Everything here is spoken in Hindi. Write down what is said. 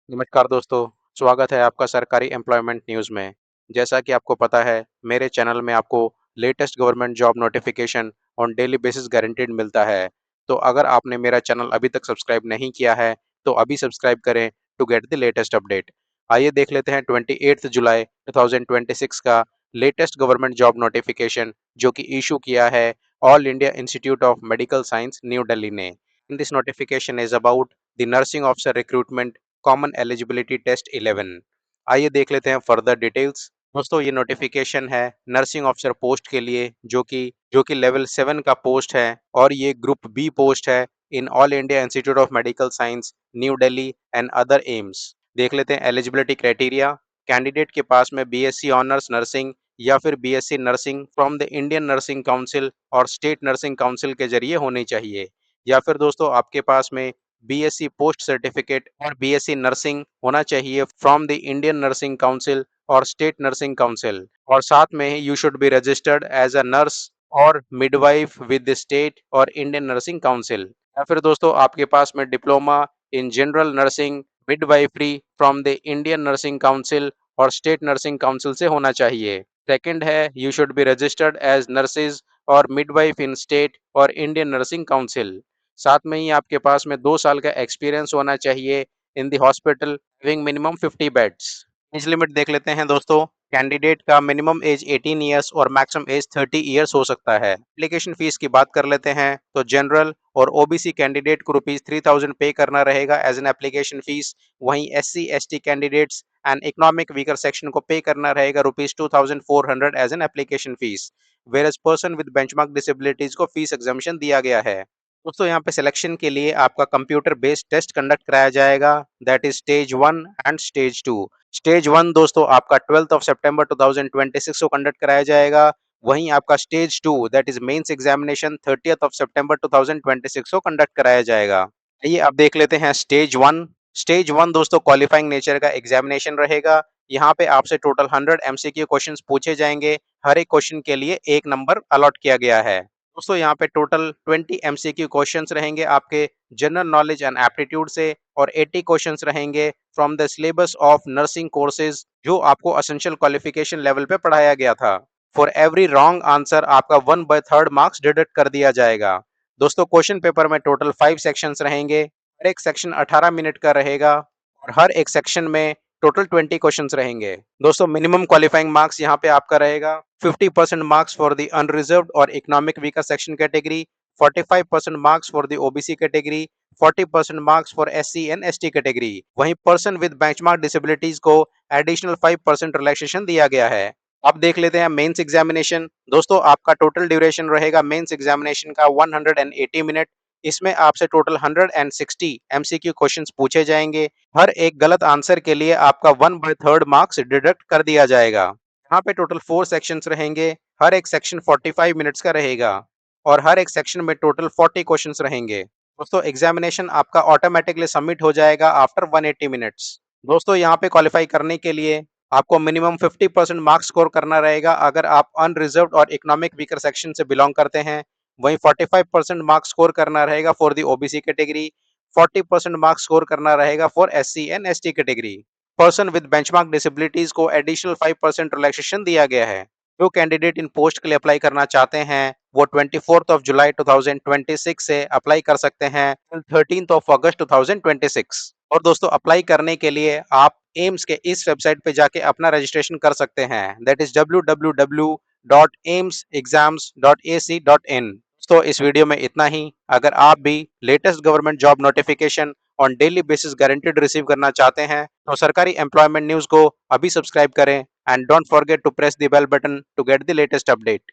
नमस्कार दोस्तों, स्वागत है आपका सरकारी एम्प्लॉयमेंट न्यूज़ में। जैसा कि आपको पता है, मेरे चैनल में आपको latest government job notification on daily basis guaranteed मिलता है। तो अगर आपने मेरा चैनल अभी तक सब्सक्राइब नहीं किया है, तो अभी सब्सक्राइब करें to get the latest update. आइए देख लेते हैं 28 जुलाई 2026 का लेटेस्ट गवर्नमेंट जॉब नोटिफिकेशन जो कि इशू किया है All India Institute of Medical Science New Delhi ने। In this notification is about the nursing officer recruitment common eligibility test 11। आइए देख लेते हैं फर्दर डिटेल्स। दोस्तों ये नोटिफिकेशन है नर्सिंग ऑफिसर पोस्ट के लिए जो कि लेवल 7 का पोस्ट है और ये ग्रुप बी पोस्ट है in all India Institute of Medical Science New Delhi and other AIIMS. देख लेते हैं एलिजिबिलिटी क्राइटेरिया। कैंडिडेट के पास में बीएससी ऑनर्स नर्सिंग या फिर BSc nursing from the Indian Nursing council और स्टेट नर्सिंग काउंसिल के जरिए होनी चाहिए, या फिर दोस्तों आपके पास में बीएससी पोस्ट सर्टिफिकेट और बीएससी नर्सिंग होना चाहिए from the Indian Nursing council और स्टेट नर्सिंग काउंसिल, और साथ में ही you should be registered as a nurse और मिडवाइफ विद द स्टेट और इंडियन नर्सिंग काउंसिल, या फिर दोस्तों आपके पास में diploma in general nursing midwifery from the Indian Nursing council और स्टेट नर्सिंग काउंसिल से होना चाहिए। सेकंड है you should be registered as nurses और मिडवाइफ इन स्टेट और इंडियन नर्सिंग काउंसिल। साथ में ही आपके पास में 2 साल का एक्सपीरियंस होना चाहिए in the hospital having minimum 50 beds. Age limit देख लेते हैं दोस्तों। कैंडिडेट का मिनिमम एज 18 ईयर्स और मैक्सिमम एज 30 ईयर्स हो सकता है। एप्लीकेशन फीस की बात कर लेते हैं तो जनरल और ओबीसी कैंडिडेट को ₹3000 पे करना रहेगा एज एन एप्लीकेशन फीस। वहीं SC ST candidates and economic weaker section को पे करना रहेगा ₹2400 as an application fees. Whereas person with benchmark disabilities को फीस एग्जम्पशन दिया गया है। दोस्तों यहाँ पे सिलेक्शन के लिए आपका कंप्यूटर बेस्ड टेस्ट कंडक्ट कराया जाएगा, that is stage 1 and stage 2। Stage 1 दोस्तों आपका 12 सितंबर 2026 को कंडक्ट कराया जाएगा। वहीं आपका stage 2 that is mains examination 30 सितंबर 2026 को कंडक्ट कराया जाएगा। आइए अब देख लेते हैं स्टेज 1। स्टेज 1 दोस्तों क्वालिफाइंग नेचर का एग्जामिनेशन रहेगा। यहाँ पे आपसे टोटल 100 एमसीक्यू क्वेश्चंस पूछे जाएंगे। हर एक क्वेश्चन के लिए 1 नंबर अलॉट किया गया है। दोस्तों यहाँ पे टोटल 20 एमसीक्यू क्वेश्चंस रहेंगे आपके जनरल नॉलेज एंड एप्टीट्यूड से, और 80 क्वेश्चंस रहेंगे from the syllabus of nursing courses जो आपको असेंशियल क्वालिफिकेशन लेवल पे पढ़ाया गया था। फॉर एवरी रॉन्ग आंसर आपका 1/3 मार्क्स डिडक्ट कर दिया जाएगा। दोस्तों क्वेश्चन पेपर में टोटल 5 सेक्शंस रहेंगे। हर एक सेक्शन 18 मिनट का रहेगा और हर एक सेक्शन में टोटल 20 क्वेश्चंस रहेंगे। दोस्तों मिनिमम क्वालिफाइंग मार्क्स यहाँ पे आपका रहेगा 50% मार्क्स फॉर द अनरिजर्व्ड और economic weaker section category, 45% marks for the OBC category, 40% marks for SC and ST category. वहीं पर्सन विद बेंचमार्क डिसेबिलिटीज को एडिशनल 5% रिलैक्सेशन दिया गया है। अब देख लेते हैं मेंस एग्जामिनेशन। दोस्तों आपका टोटल ड्यूरेशन रहेगा मेंस एग्जामिनेशन का 180 मिनट। इसमें आपसे टोटल 160 एमसीक्यू क्वेश्चंस पूछे जाएंगे। हर एक गलत आंसर के लिए आपका 1/3 मार्क्स डिडक्ट कर दिया जाएगा। यहाँ पे टोटल 4 सेक्शंस रहेंगे। हर एक सेक्शन 45 मिनट्स का रहेगा और हर एक सेक्शन में टोटल 40 क्वेश्चंस रहेंगे। दोस्तों एग्जामिनेशन आपका ऑटोमेटिकली सबमिट हो जाएगा आफ्टर 180 मिनट्स। दोस्तों यहाँ पे क्वालिफाई करने के लिए आपको मिनिमम 50% मार्क्स स्कोर करना रहेगा अगर आप अनरिजर्व्ड और इकोनॉमिक वीकर सेक्शन से बिलोंग करते हैं। वहीं 45% मार्क्स स्कोर करना रहेगा for the OBC category, 40% marks score करना रहेगा for SC and ST category. Person with benchmark disabilities को एडिशनल 5% रिलैक्सेशन दिया गया है। जो कैंडिडेट इन पोस्ट के लिए अप्लाई करना चाहते हैं वो 24 जुलाई 2026 से अप्लाई कर सकते हैं टिल 13 अगस्त 2026। और दोस्तों अप्लाई करने के लिए आप एम्स के इस वेबसाइट पे जाके अपना रजिस्ट्रेशन कर सकते हैं, दैट इज www.aimsexams.ac.in। दोस्तों इस वीडियो में इतना ही। अगर आप भी latest government job notification on daily basis guaranteed receive करना चाहते हैं तो सरकारी एम्प्लॉयमेंट न्यूज को अभी सब्सक्राइब करें and don't forget to press the bell button to get the latest update.